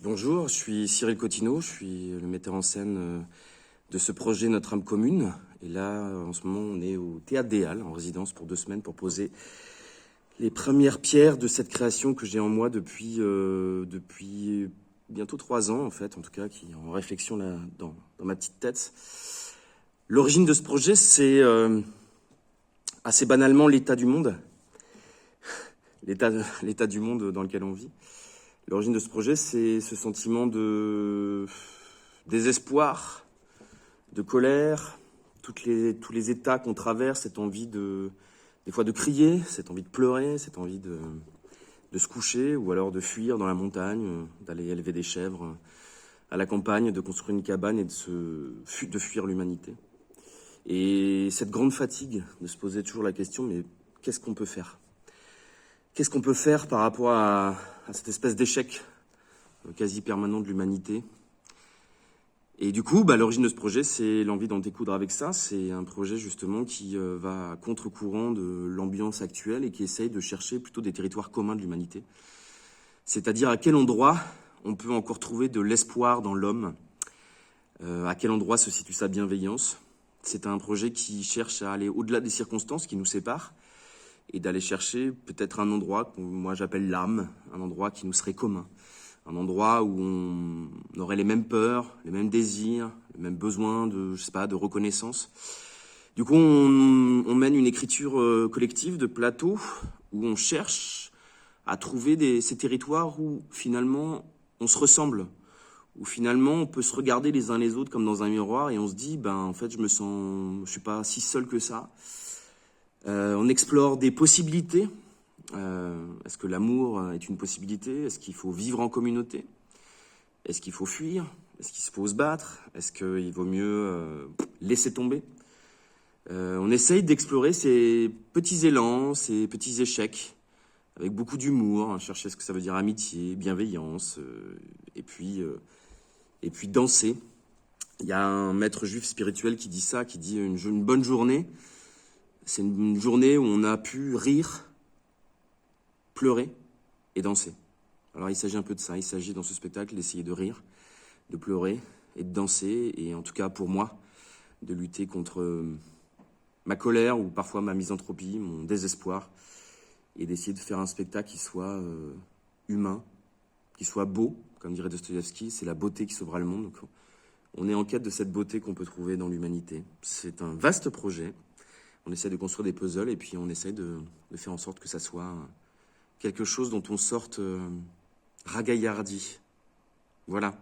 Bonjour, je suis Cyril Cottineau, je suis le metteur en scène de ce projet Notre âme commune. Et là, en ce moment, on est au Théâtre des Halles, en résidence pour 2 semaines, pour poser les premières pierres de cette création que j'ai en moi depuis bientôt 3 ans, en fait, en tout cas, qui est en réflexion là, dans ma petite tête. L'origine de ce projet, c'est assez banalement l'état du monde, l'état du monde dans lequel on vit. L'origine de ce projet, c'est ce sentiment de désespoir, de colère, tous les états qu'on traverse, cette envie des fois de crier, cette envie de pleurer, cette envie de se coucher ou alors de fuir dans la montagne, d'aller élever des chèvres à la campagne, de construire une cabane et de fuir l'humanité. Et cette grande fatigue de se poser toujours la question, mais qu'est-ce qu'on peut faire ? Qu'est-ce qu'on peut faire par rapport à cette espèce d'échec quasi permanent de l'humanité ? Et du coup, l'origine de ce projet, c'est l'envie d'en découdre avec ça. C'est un projet justement qui va à contre-courant de l'ambiance actuelle et qui essaye de chercher plutôt des territoires communs de l'humanité. C'est-à-dire à quel endroit on peut encore trouver de l'espoir dans l'homme, à quel endroit se situe sa bienveillance. C'est un projet qui cherche à aller au-delà des circonstances qui nous séparent et d'aller chercher peut-être un endroit que moi j'appelle l'âme, un endroit qui nous serait commun, un endroit où on aurait les mêmes peurs, les mêmes désirs, les mêmes besoins de reconnaissance. Du coup, on mène une écriture collective de plateau où on cherche à trouver ces territoires où finalement on se ressemble, où finalement on peut se regarder les uns les autres comme dans un miroir et on se dit, en fait, je suis pas si seul que ça. On explore des possibilités. Est-ce que l'amour est une possibilité ? Est-ce qu'il faut vivre en communauté ? Est-ce qu'il faut fuir ? Est-ce qu'il faut se battre ? Est-ce qu'il vaut mieux laisser tomber ? On essaye d'explorer ces petits élans, ces petits échecs, avec beaucoup d'humour, chercher ce que ça veut dire amitié, bienveillance, et puis danser. Il y a un maître juif spirituel qui dit ça, qui dit une bonne journée, c'est une journée où on a pu rire, pleurer et danser. Alors il s'agit un peu de ça, il s'agit dans ce spectacle d'essayer de rire, de pleurer et de danser, et en tout cas pour moi, de lutter contre ma colère ou parfois ma misanthropie, mon désespoir, et d'essayer de faire un spectacle qui soit humain, qui soit beau, comme dirait Dostoïevski, c'est la beauté qui sauvera le monde. Donc, on est en quête de cette beauté qu'on peut trouver dans l'humanité. C'est un vaste projet. On essaie de construire des puzzles et puis on essaie de faire en sorte que ça soit quelque chose dont on sorte ragaillardi. Voilà.